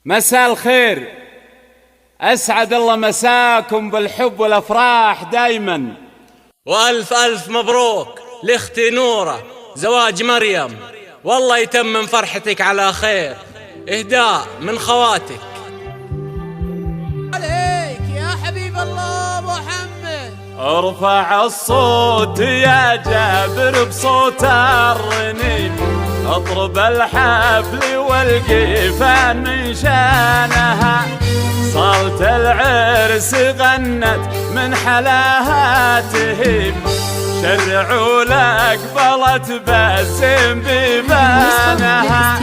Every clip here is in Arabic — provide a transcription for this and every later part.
مساء الخير، أسعد الله مساكم بالحب والأفراح دايما. وألف ألف مبروك لأختي نورة زواج مريم، والله يتمم فرحتك على خير. إهداء من خواتك. عليك يا حبيب الله محمد. ارفع الصوت يا جابر بصوت الرنين، اطرب الحفل والقيفان من شانها، صالة العرس غنت من حلاها تهيب، شرعوا لك بلت بسم بيبانها،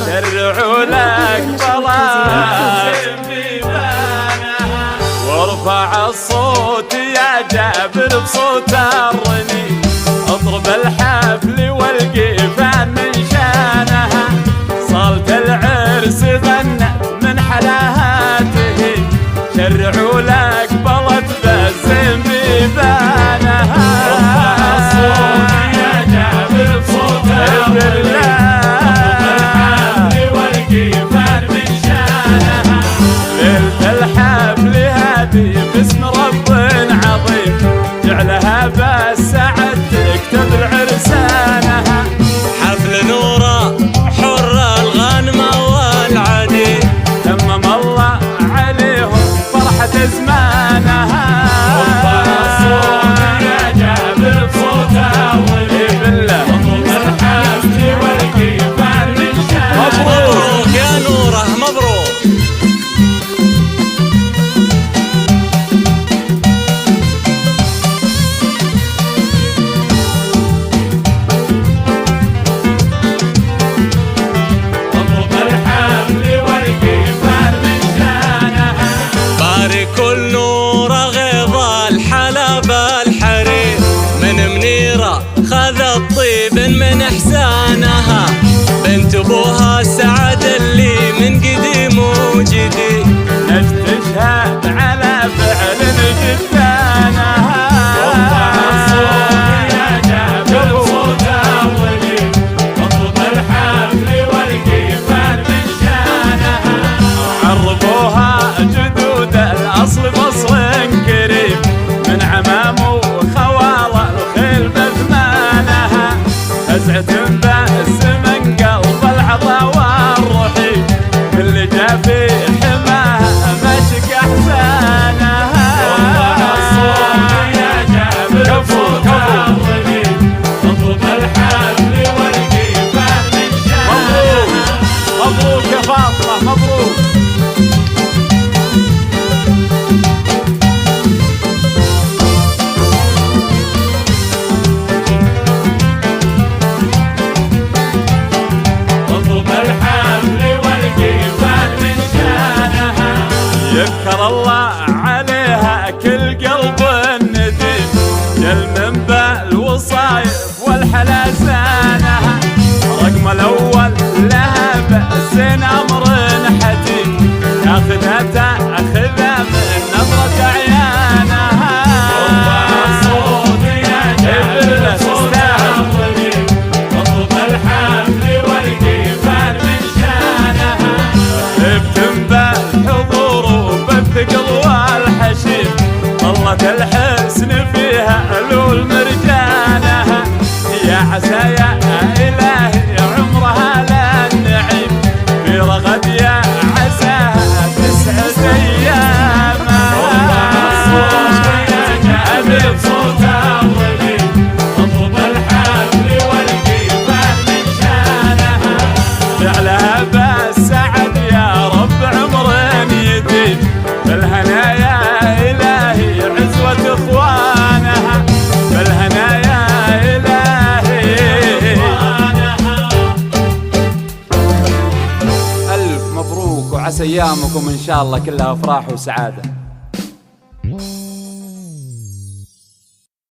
شرعوا لك بلت بيبانها. وارفع الصوت يا جابر بصوت الرنين، اطرب الحفل والقيفان من شانها، صالة العرس غنت من حلاها تهيب، شرعوا لك بلت بسم بيبانها. ارفع الصوت يا جابر بصوت الرنين، اطرب الحفل والقيفان من شانها، ليلة الحفل هذه باسم رب عظيم، جعلها بالسعد تكتب العرسانها. حفل نورة حرة الغانمة والعدي، تمم الله عليهم فرحة زمانها. ارفع الصوت يا جابر بصوت الرنين، بالله اطرب الحفل والقيفان من شانها. مبروك يا نورة مبروك. كل نورة غيظ الحلب الحرير، من منيرة خذ الطيب من إحسانها، بنت أبوها سعد اللي من قديم وجديد، نستشهد على فعل جدانها. ارفع الصوت يا جابر بصوت الرنين، اطرب الحفل والقيفان من شانها، عرفوها جدود الأصل فصل قريب، من عمام وخوال الخيل بثمانها، فزعة بأس من قلب العطا والرحيب، اللي جا في حماها مشق أحزانها. ارفع الصوت يا جابر بصوت الرنين، اطرب الحفل والقيفان من شانها. مبروك يا فاطمة مبروك. يذكر الله عليها كل قلب نديم، جل من بالوصايف والحلاسانها، رقم الأول لها بأس أمر حتيم، ياخذها تأخذها من نظرة عيانها. ارفع الصوت يا جابر بصوت الرنين، اطرب الحفل والقيفان من شانها، ابتم ثقل والحشيم، ظلت الحسن فيها ألول مرجانها، يا عسى يا إلهي عمرها للنعيم، في رغد يا عساها تسعد أيامها. ارفع الصوت يا جابر بصوت الرنين، اطرب الحفل والقيفان من شانها، جعلها بالسعد يا رب عمر يديم، بالهنايا إلهي عزوة إخوانها، بالهنايا إلهي إخوانها. ألف مبروك، وعسى أيامكم إن شاء الله كلها أفراح وسعادة.